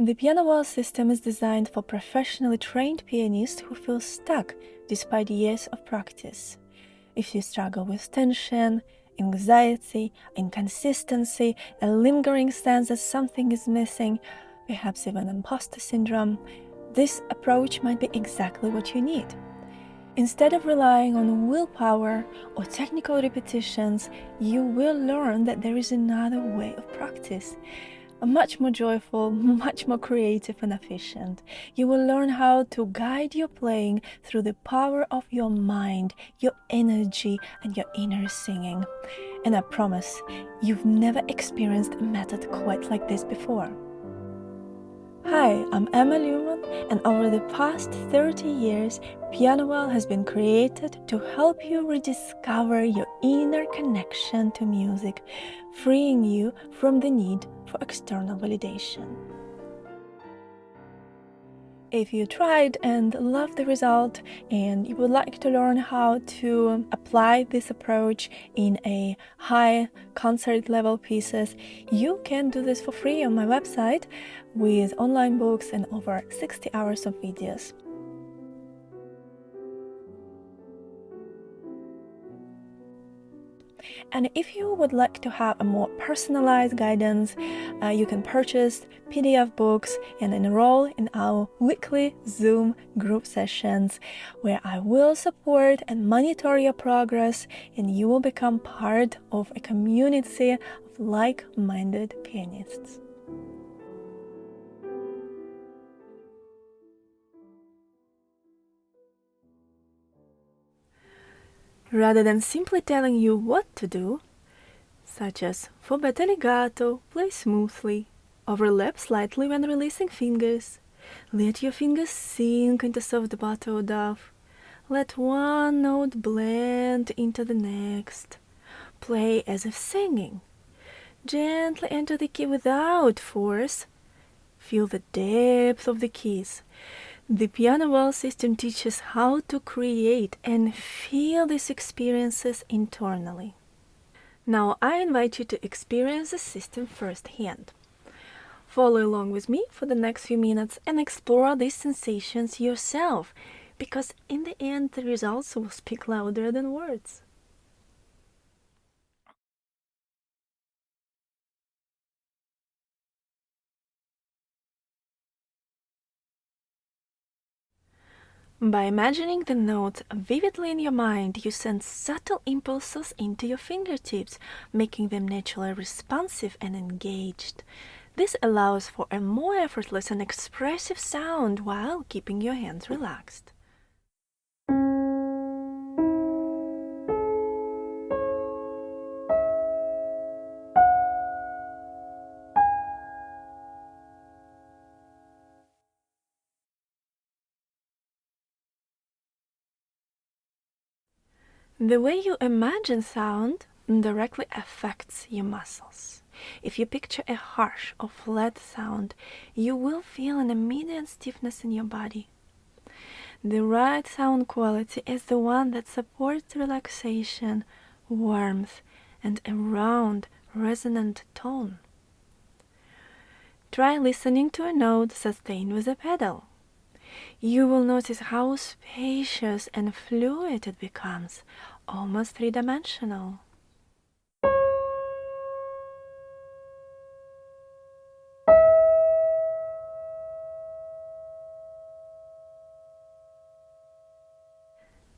The piano wall system is designed for professionally trained pianists who feel stuck despite years of practice. If you struggle with tension, anxiety, inconsistency, a lingering sense that something is missing, perhaps even imposter syndrome, this approach might be exactly what you need. Instead of relying on willpower or technical repetitions, you will learn that there is another way of practice. Much more joyful, much more creative and efficient. You will learn how to guide your playing through the power of your mind, your energy, and your inner singing. And I promise, you've never experienced a method quite like this before. Hi, I'm Emma Luhmann, and over the past 30 years, Piano Well has been created to help you rediscover your inner connection to music, freeing you from the need for external validation. If you tried and loved the result and you would like to learn how to apply this approach in a high concert level pieces, you can do this for free on my website with online books and over 60 hours of videos. And if you would like to have a more personalized guidance, you can purchase PDF books and enroll in our weekly Zoom group sessions where I will support and monitor your progress, and you will become part of a community of like-minded pianists. Rather than simply telling you what to do, such as for better legato, play smoothly, overlap slightly when releasing fingers, let your fingers sink into soft bato dove, let one note blend into the next, play as if singing, gently enter the key without force, feel the depth of the keys. The Piano Well system teaches how to create and feel these experiences internally. Now I invite you to experience the system firsthand. Follow along with me for the next few minutes and explore these sensations yourself, because in the end the results will speak louder than words. By imagining the notes vividly in your mind, you send subtle impulses into your fingertips, making them naturally responsive and engaged. This allows for a more effortless and expressive sound while keeping your hands relaxed. The way you imagine sound directly affects your muscles. If you picture a harsh or flat sound, you will feel an immediate stiffness in your body. The right sound quality is the one that supports relaxation, warmth, and a round, resonant tone. Try listening to a note sustained with a pedal. You will notice how spacious and fluid it becomes, almost three-dimensional.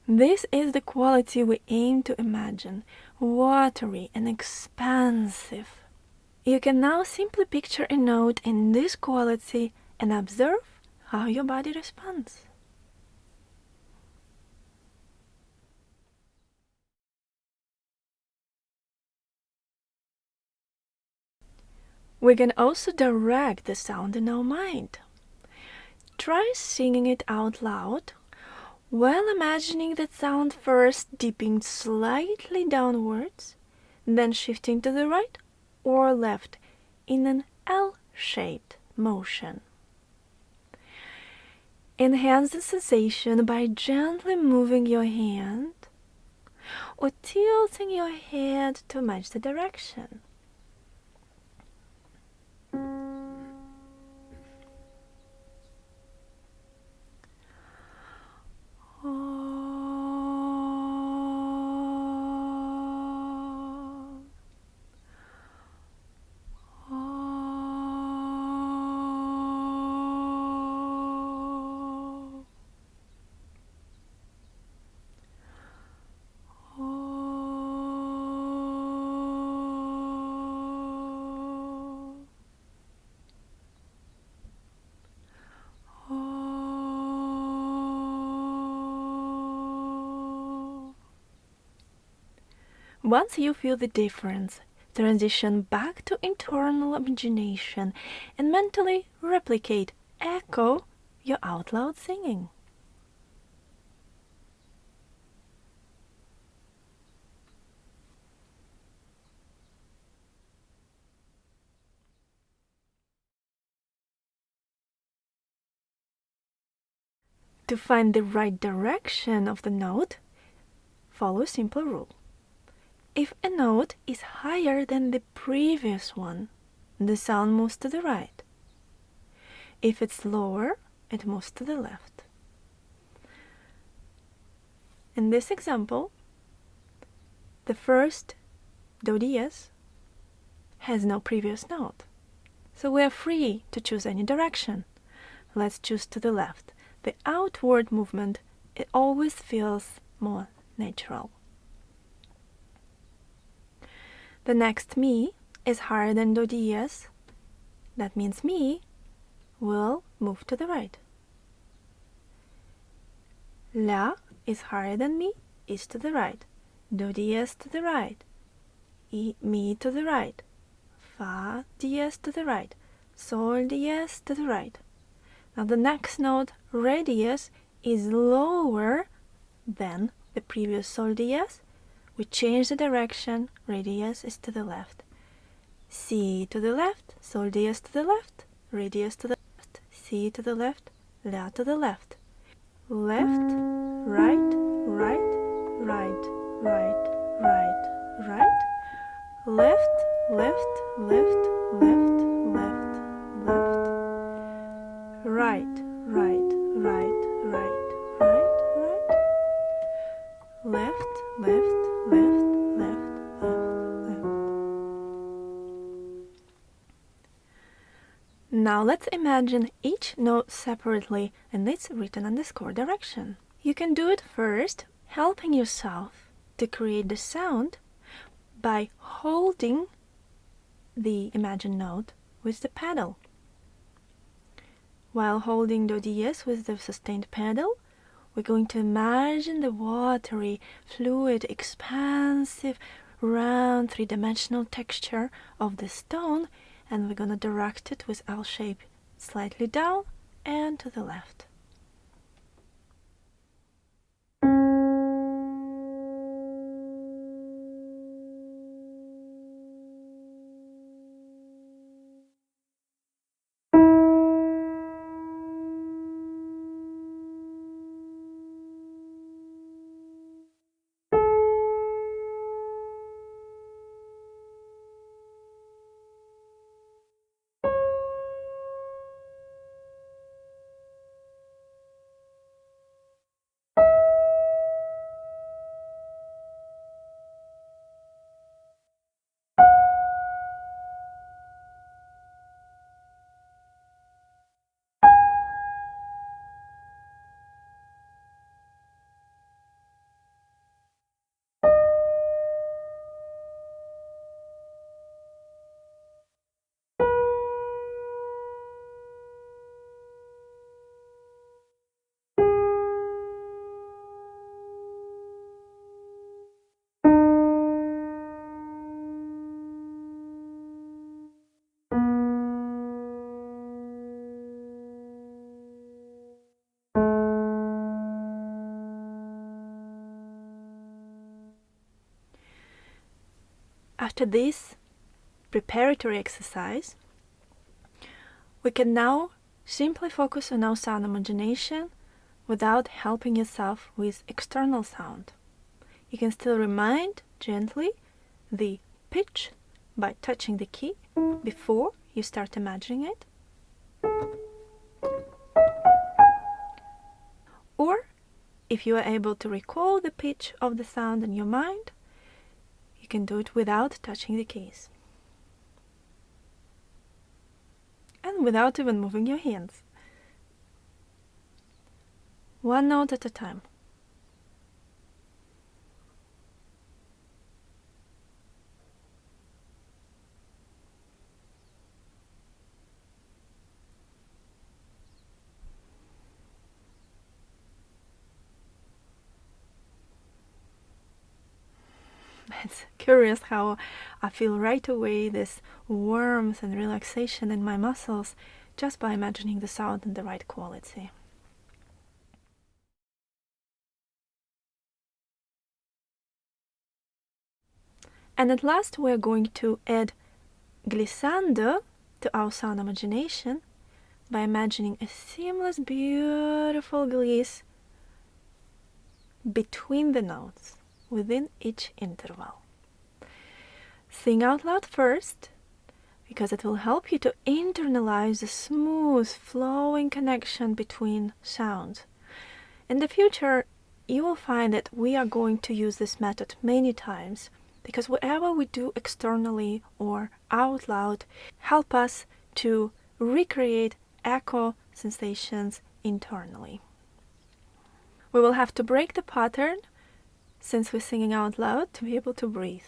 This is the quality we aim to imagine, watery and expansive. You can now simply picture a note in this quality and observe how your body responds. We can also direct the sound in our mind. Try singing it out loud while imagining that sound first dipping slightly downwards, then shifting to the right or left in an L-shaped motion. Enhance the sensation by gently moving your hand or tilting your head to match the direction. Once you feel the difference, transition back to internal imagination and mentally replicate, echo your out loud singing. To find the right direction of the note, follow a simple rule. If a note is higher than the previous one, the sound moves to the right. If it's lower, it moves to the left. In this example, the first do diez has no previous note, so we are free to choose any direction. Let's choose to the left. The outward movement, it always feels more natural. The next mi is higher than do diez. That means mi will move to the right. La is higher than mi, is to the right. Do diez to the right. Mi to the right. Fa diez to the right. Sol diez to the right. Now the next note, re diez, is lower than the previous sol diez. We change the direction, re diez is to the left. Si to the left, sol diez to the left, re diez to the left, si to the left, la to the left. Left, right, right, right, right, right, right. Left, left, left, left, left, left. Right, right, right, right, right, right. Left, left, left, left, left, left. Now let's imagine each note separately in its written on the score direction. You can do it first, helping yourself to create the sound by holding the imagined note with the pedal. While holding do diez with the sustained pedal, we're going to imagine the watery, fluid, expansive, round, three-dimensional texture of the stone, and we're going to direct it with L shape slightly down and to the left. After this preparatory exercise, we can now simply focus on our sound imagination without helping yourself with external sound. You can still remind gently the pitch by touching the key before you start imagining it. Or, if you are able to recall the pitch of the sound in your mind, you can do it without touching the keys. And without even moving your hands. One note at a time. It's curious how I feel right away this warmth and relaxation in my muscles just by imagining the sound in the right quality. And at last we're going to add glissando to our sound imagination by imagining a seamless, beautiful gliss between the notes, within each interval. Sing out loud first, because it will help you to internalize the smooth, flowing connection between sounds. In the future, you will find that we are going to use this method many times, because whatever we do externally or out loud help us to recreate echo sensations internally. We will have to break the pattern, since we're singing out loud, to be able to breathe.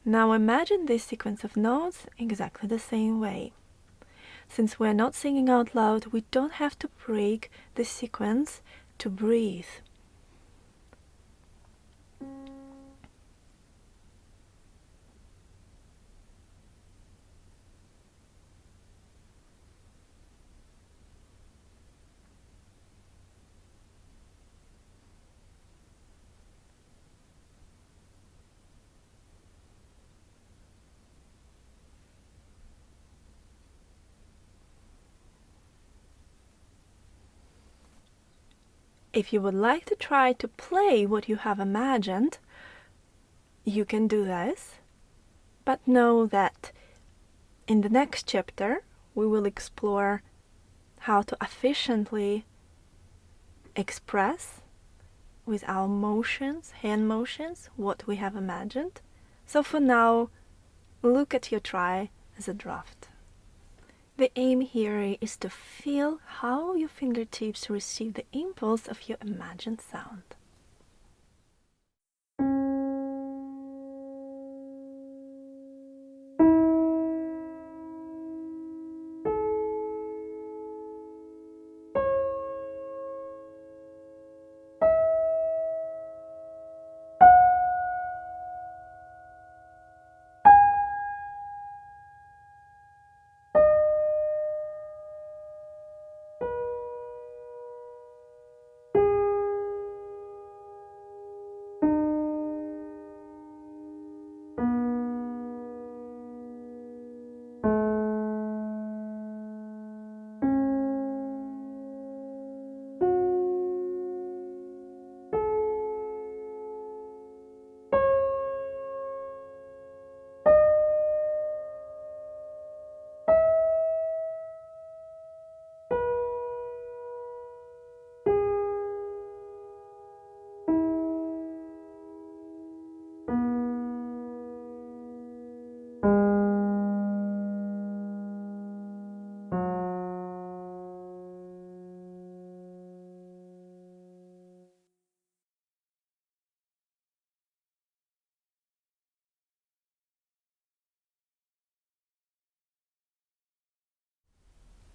Now imagine this sequence of notes exactly the same way. Since we're not singing out loud, we don't have to break the sequence to breathe. If you would like to try to play what you have imagined, you can do this, but know that in the next chapter we will explore how to efficiently express with our motions, hand motions, what we have imagined. So for now, look at your try as a draft. The aim here is to feel how your fingertips receive the impulse of your imagined sound.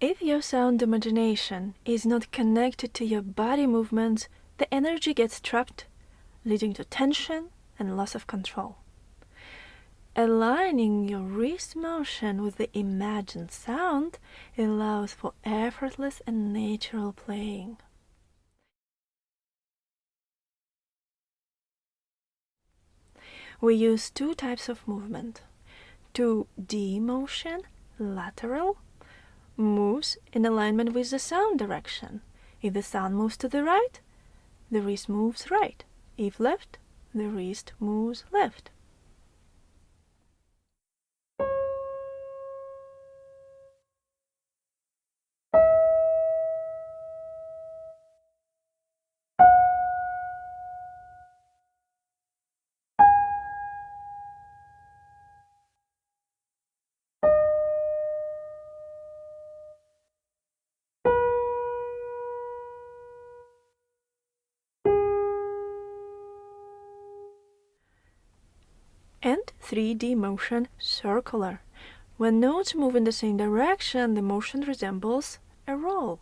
If your sound imagination is not connected to your body movements, the energy gets trapped, leading to tension and loss of control. Aligning your wrist motion with the imagined sound allows for effortless and natural playing. We use two types of movement. 2D motion, lateral, moves in alignment with the sound direction. If the sound moves to the right, the wrist moves right. If left, the wrist moves left. And 3D motion, circular. When notes move in the same direction, the motion resembles a roll.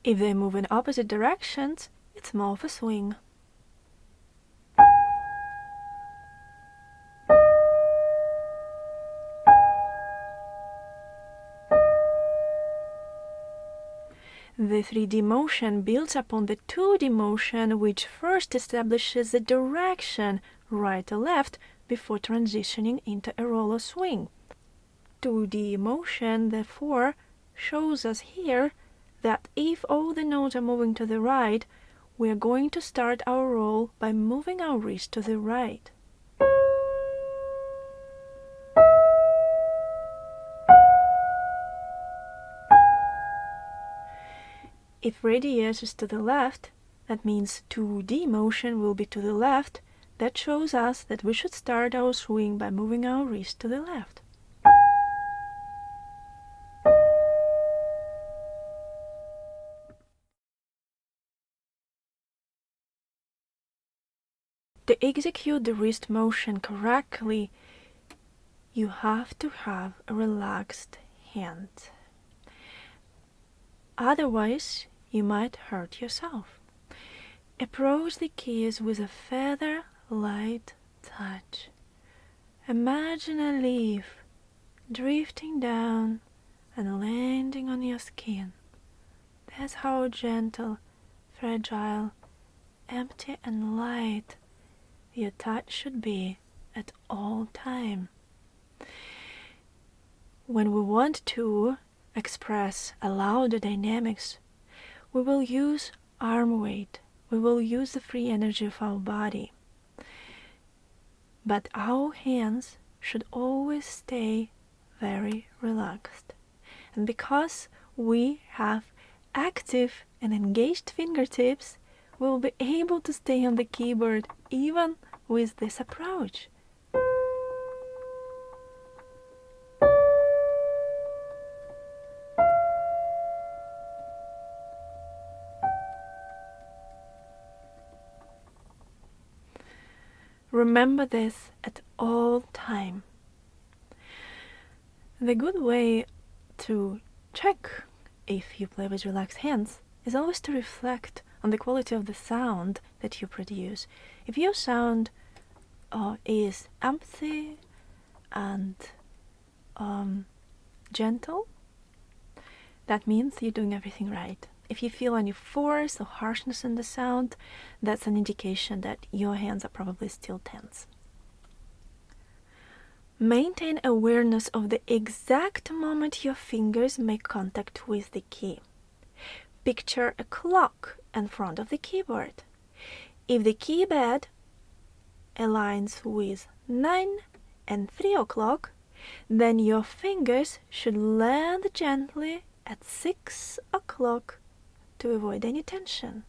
If they move in opposite directions, it's more of a swing. The 3D motion builds upon the 2D motion, which first establishes the direction right or left before transitioning into a roll or swing. 2D motion, therefore, shows us here that if all the notes are moving to the right, we are going to start our roll by moving our wrist to the right. If radius is to the left, that means 2D motion will be to the left. That shows us that we should start our swing by moving our wrist to the left. To execute the wrist motion correctly, you have to have a relaxed hand. Otherwise, you might hurt yourself. Approach the keys with a feather light touch. Imagine a leaf drifting down and landing on your skin. That's how gentle, fragile, empty and light your touch should be at all time. When we want to express a louder dynamics, we will use arm weight. We will use the free energy of our body. But our hands should always stay very relaxed. And because we have active and engaged fingertips, we will be able to stay on the keyboard even with this approach. Remember this at all time. The good way to check if you play with relaxed hands is always to reflect on the quality of the sound that you produce. If your sound is empty and gentle, that means you're doing everything right. If you feel any force or harshness in the sound, that's an indication that your hands are probably still tense. Maintain awareness of the exact moment your fingers make contact with the key. Picture a clock in front of the keyboard. If the keypad aligns with 9 and 3 o'clock, then your fingers should land gently at 6 o'clock to avoid any tension.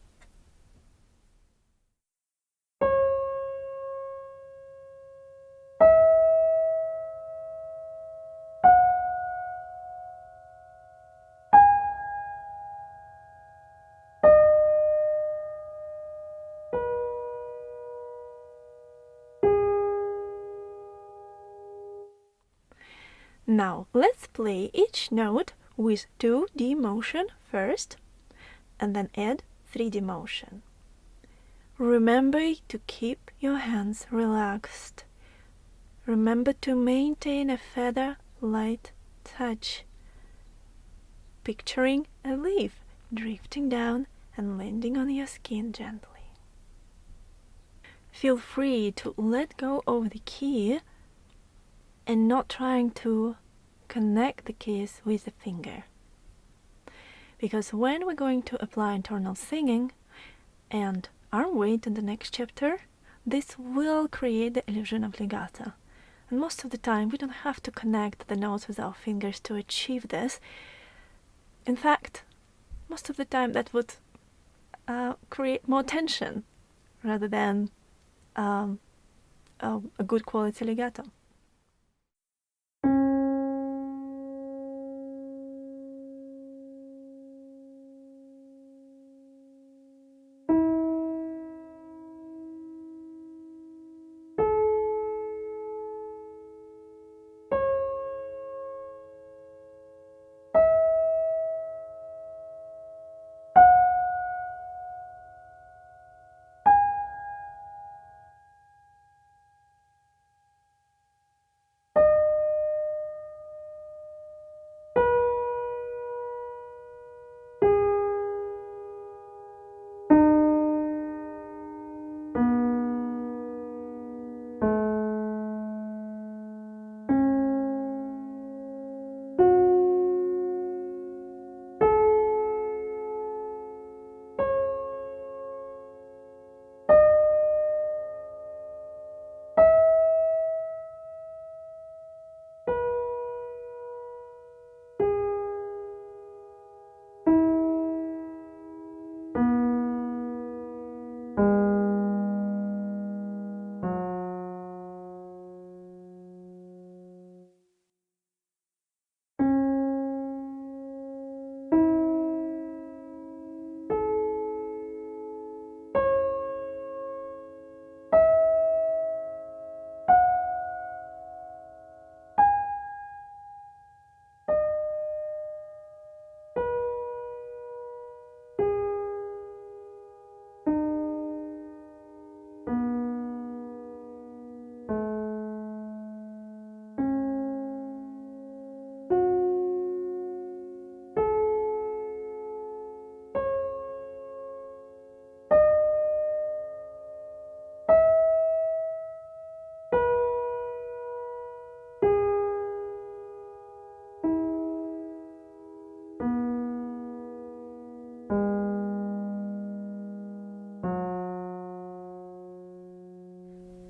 Now let's play each note with 2D motion first, and then add 3D motion. Remember to keep your hands relaxed. Remember to maintain a feather-light touch, picturing a leaf drifting down and landing on your skin gently. Feel free to let go of the key and not trying to connect the keys with the finger. Because when we're going to apply internal singing and arm weight in the next chapter, this will create the illusion of legato. And most of the time we don't have to connect the notes with our fingers to achieve this. In fact, most of the time that would create more tension rather than a good quality legato.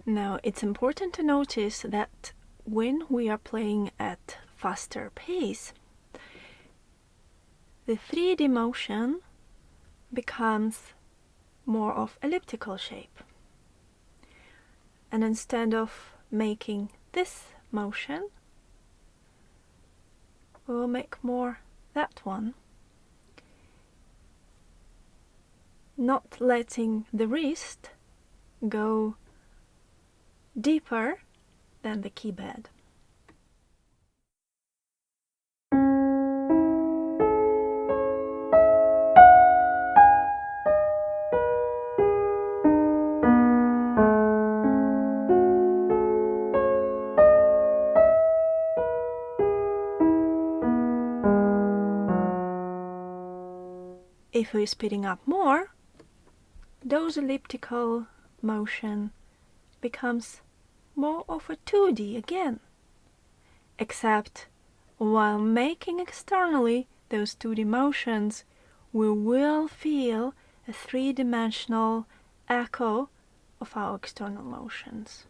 Now, it's important to notice that when we are playing at faster pace, the 3D motion becomes more of elliptical shape. And instead of making this motion, we'll make more that one, not letting the wrist go deeper than the keypad. If we're speeding up more, those elliptical motion becomes more of a 2D again. Except while making externally those 2D motions, we will feel a 3-dimensional echo of our external motions.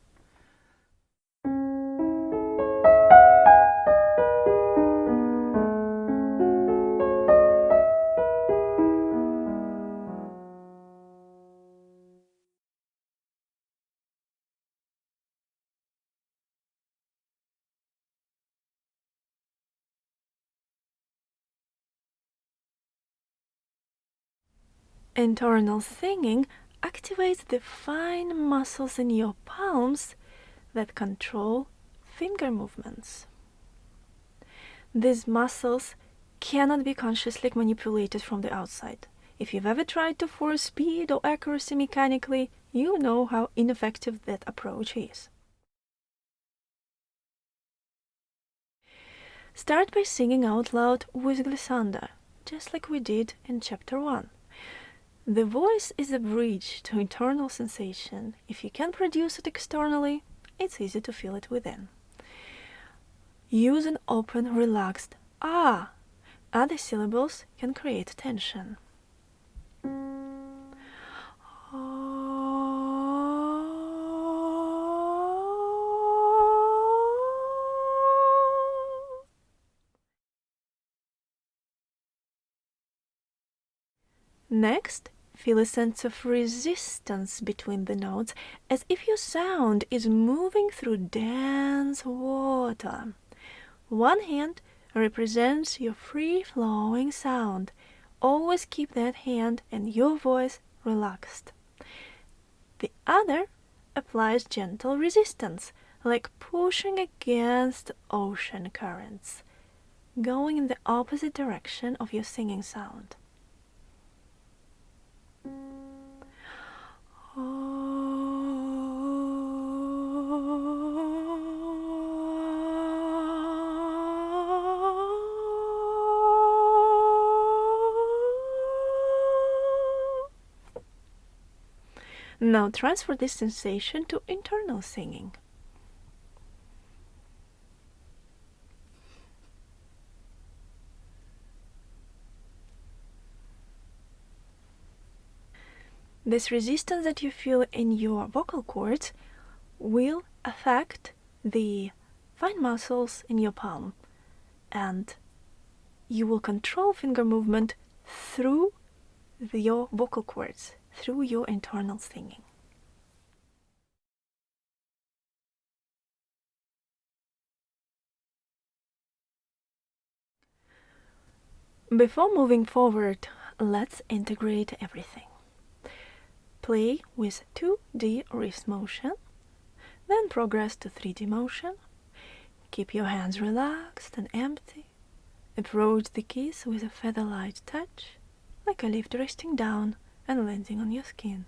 Internal singing activates the fine muscles in your palms that control finger movements. These muscles cannot be consciously manipulated from the outside. If you've ever tried to force speed or accuracy mechanically, you know how ineffective that approach is. Start by singing out loud with glissando, just like we did in Chapter 1. The voice is a bridge to internal sensation. If you can produce it externally, it's easy to feel it within. Use an open, relaxed ah. Other syllables can create tension. Next, feel a sense of resistance between the notes, as if your sound is moving through dense water. One hand represents your free-flowing sound. Always keep that hand and your voice relaxed. The other applies gentle resistance, like pushing against ocean currents, going in the opposite direction of your singing sound. Now transfer this sensation to internal singing. This resistance that you feel in your vocal cords will affect the fine muscles in your palm, and you will control finger movement through your vocal cords, through your internal singing. Before moving forward, let's integrate everything. Play with 2D wrist motion, then progress to 3D motion. Keep your hands relaxed and empty. Approach the keys with a feather-light touch, like a leaf resting down and landing on your skin.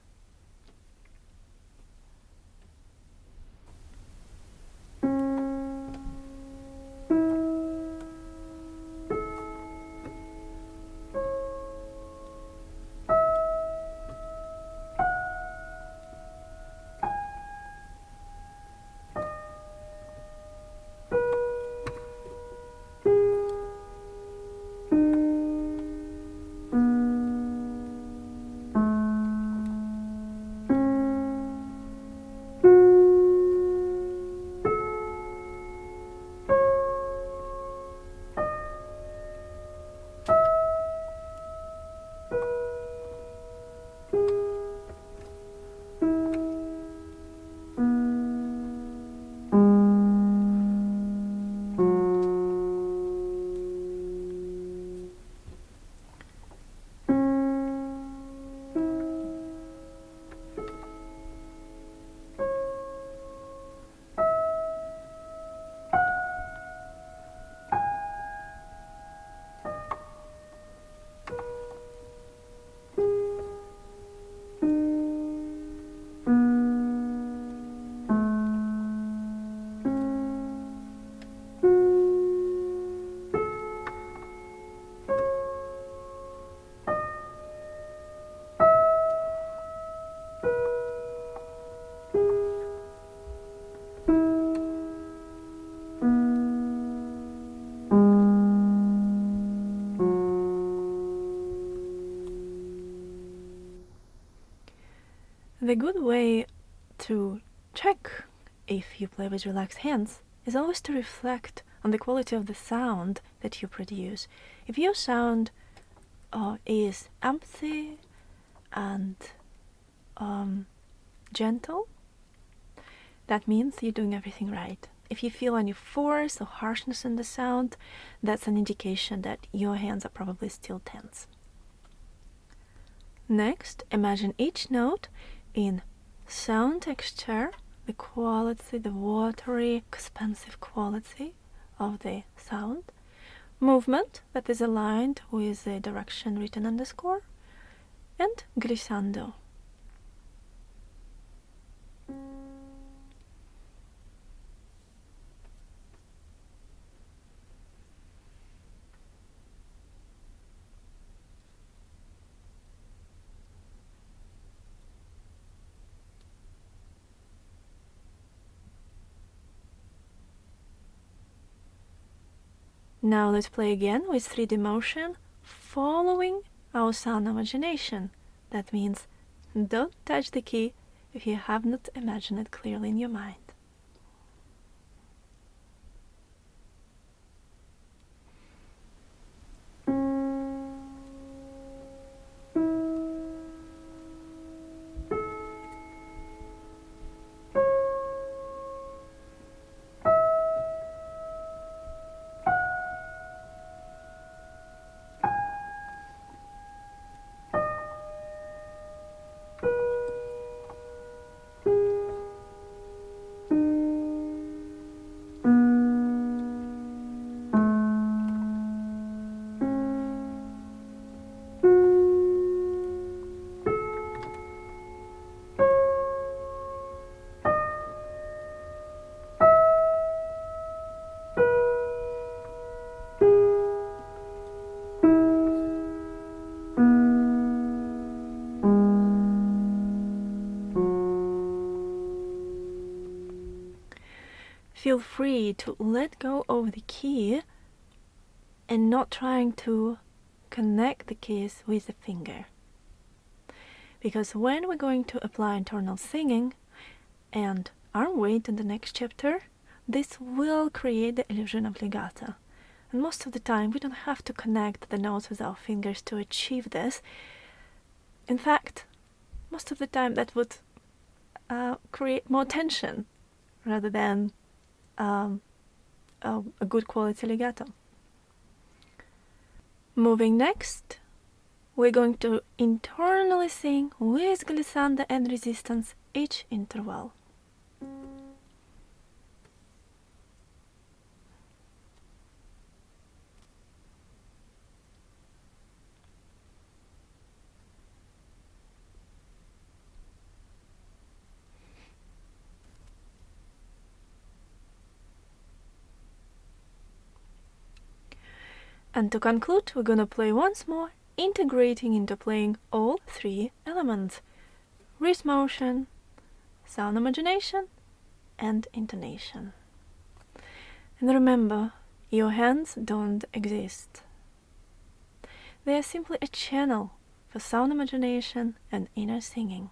The good way to check if you play with relaxed hands is always to reflect on the quality of the sound that you produce. If your sound is empty and gentle, that means you're doing everything right. If you feel any force or harshness in the sound, that's an indication that your hands are probably still tense. Next, imagine each note in sound texture, the quality, the watery, expansive quality of the sound, movement that is aligned with the direction written on the score, and glissando. Now let's play again with 3D motion, following our sound imagination. That means don't touch the key if you have not imagined it clearly in your mind. Feel free to let go of the key and not trying to connect the keys with the finger. Because when we're going to apply internal singing and arm weight in the next chapter, this will create the illusion of legato. And most of the time we don't have to connect the notes with our fingers to achieve this. In fact, most of the time that would create more tension rather than a good quality legato. Moving next, we're going to internally sing with glissando and resistance each interval. And to conclude, we're gonna play once more, integrating into playing all 3 elements: wrist motion, sound imagination, and intonation. And remember, your hands don't exist. They are simply a channel for sound imagination and inner singing.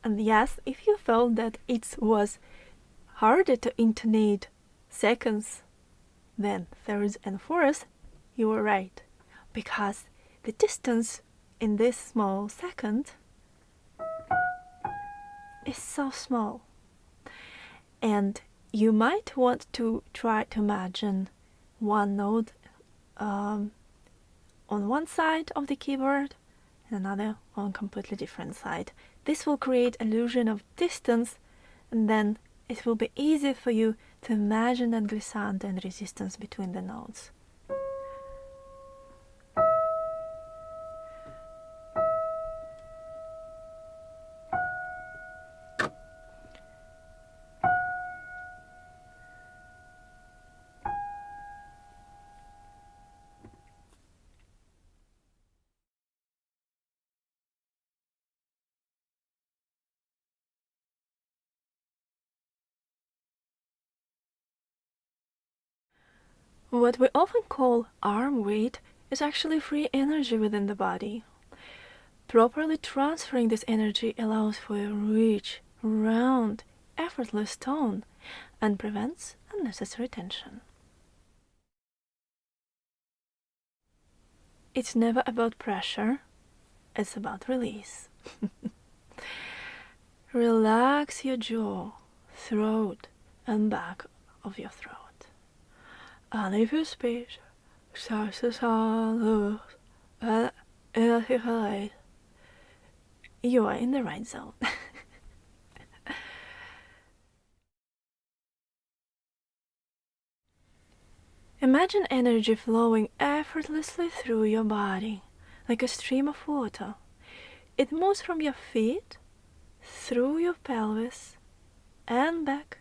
And yes, if you felt that it was harder to intonate seconds than thirds and fourths, you were right. Because the distance in this small second is so small. And you might want to try to imagine one note on one side of the keyboard and another on a completely different side. This will create illusion of distance, and then it will be easier for you to imagine that glissando and resistance between the notes. What we often call arm weight is actually free energy within the body. Properly transferring this energy allows for a rich, round, effortless tone and prevents unnecessary tension. It's never about pressure, it's about release. Relax your jaw, throat, and back of your throat. And if you speak, you are in the right zone. Imagine energy flowing effortlessly through your body, like a stream of water. It moves from your feet, through your pelvis, and back,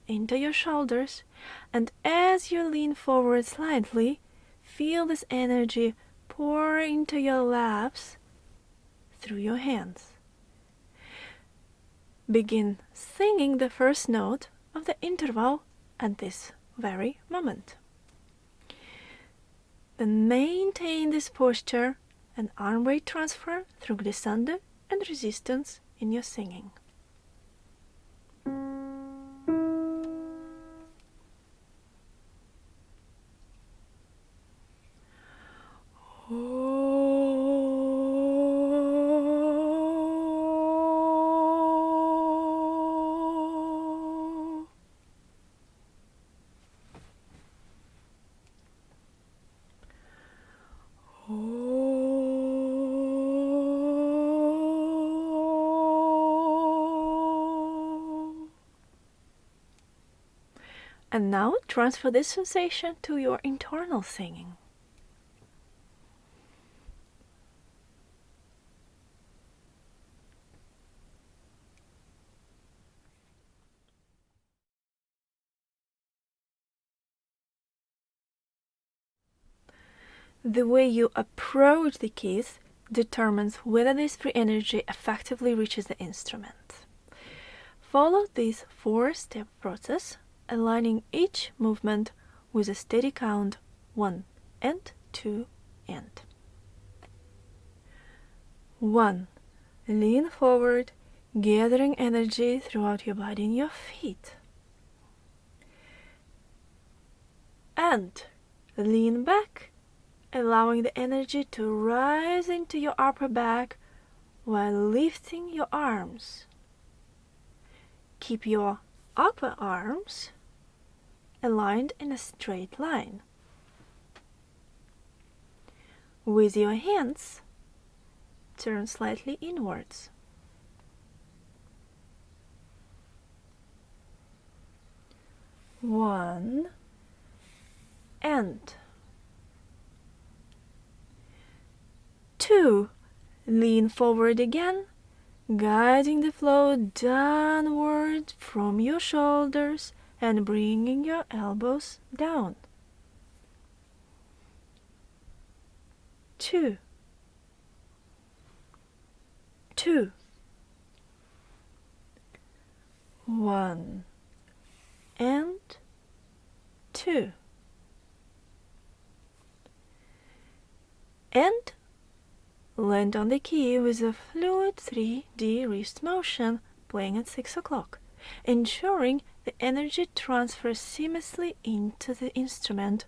into your shoulders, and as you lean forward slightly, feel this energy pour into your laps through your hands. Begin singing the first note of the interval at this very moment. Then maintain this posture and arm weight transfer through glissando and resistance in your singing. And now transfer this sensation to your internal singing. The way you approach the keys determines whether this free energy effectively reaches the instrument. Follow this 4-step process, aligning each movement with a steady count 1 and 2 and. 1. Lean forward, gathering energy throughout your body and your feet. And lean back, allowing the energy to rise into your upper back while lifting your arms. Keep your upper arms aligned in a straight line. With your hands, turn slightly inwards. One and 2. Lean forward again, guiding the flow downward from your shoulders and bringing your elbows down. 2. 2. 1 and 2. And land on the key with a fluid 3D wrist motion playing at 6 o'clock, ensuring the energy transfers seamlessly into the instrument.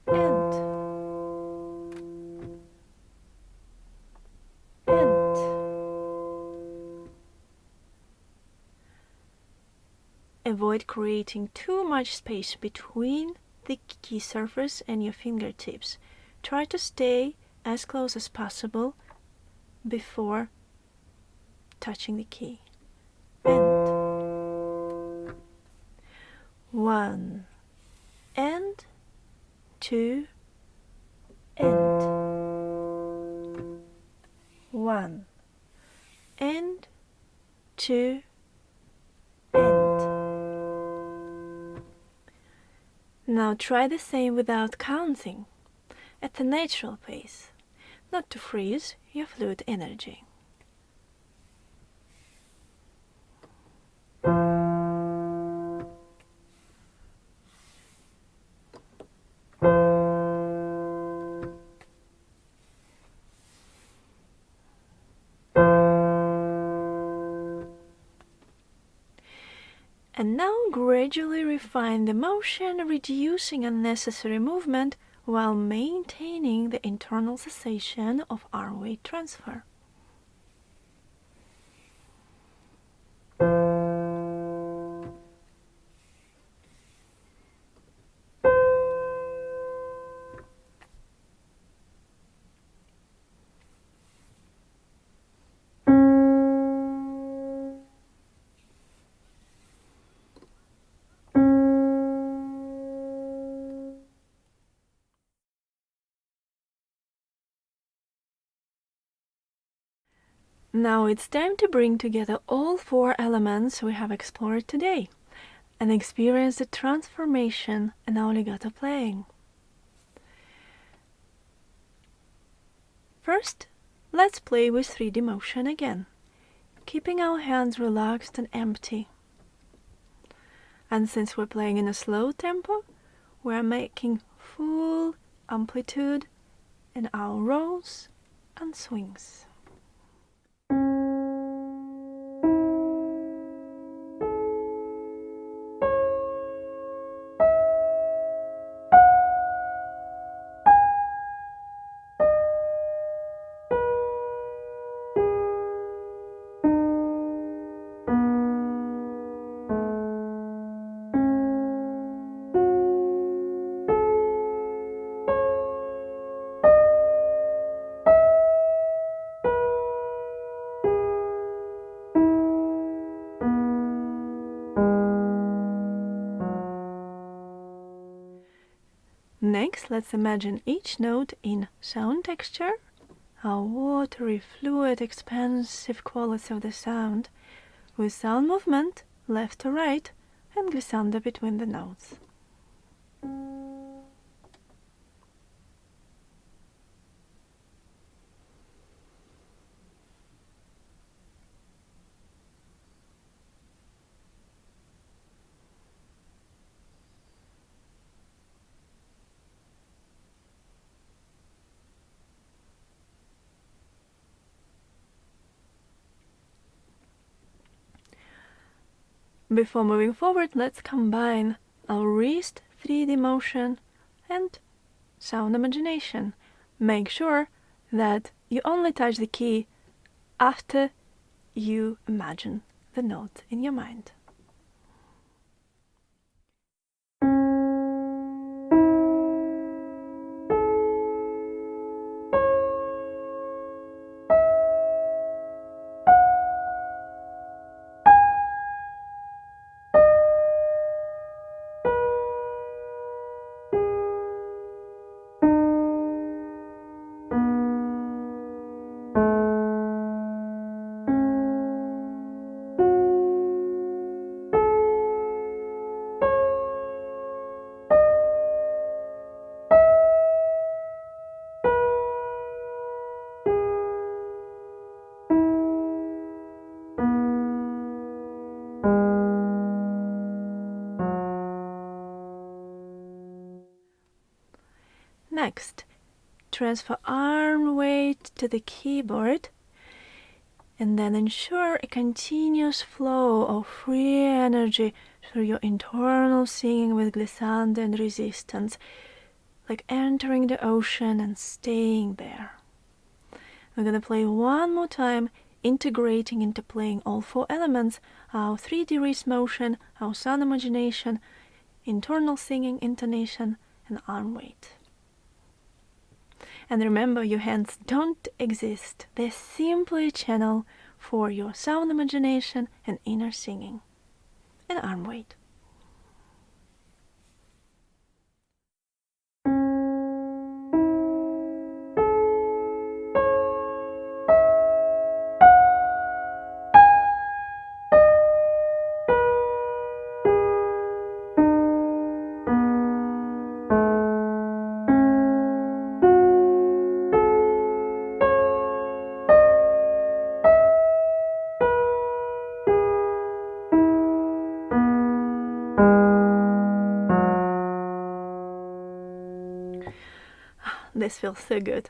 And avoid creating too much space between the key surface and your fingertips. Try to stay as close as possible before touching the key. And 1 and 2 and 1 and 2 and. Now try the same without counting, at a natural pace, not to freeze your fluid energy. And now gradually refine the motion, reducing unnecessary movement while maintaining the internal sensation of arm weight transfer. Now it's time to bring together all 4 elements we have explored today and experience the transformation in our legato playing. First, let's play with 3D motion again, keeping our hands relaxed and empty. And since we're playing in a slow tempo, we're making full amplitude in our rolls and swings. Next, let's imagine each note in sound texture, a watery, fluid, expansive quality of the sound, with sound movement left to right and glissando between the notes. Before moving forward, let's combine our wrist 3D motion and sound imagination. Make sure that you only touch the key after you imagine the note in your mind. Next, transfer arm weight to the keyboard and then ensure a continuous flow of free energy through your internal singing with glissando and resistance, like entering the ocean and staying there. We're going to play one more time, integrating into playing all 4 elements, our 3D wrist motion, our sound imagination, internal singing, intonation, and arm weight. And remember, your hands don't exist. They're simply a channel for your sound imagination and inner singing and arm weight. This feels so good.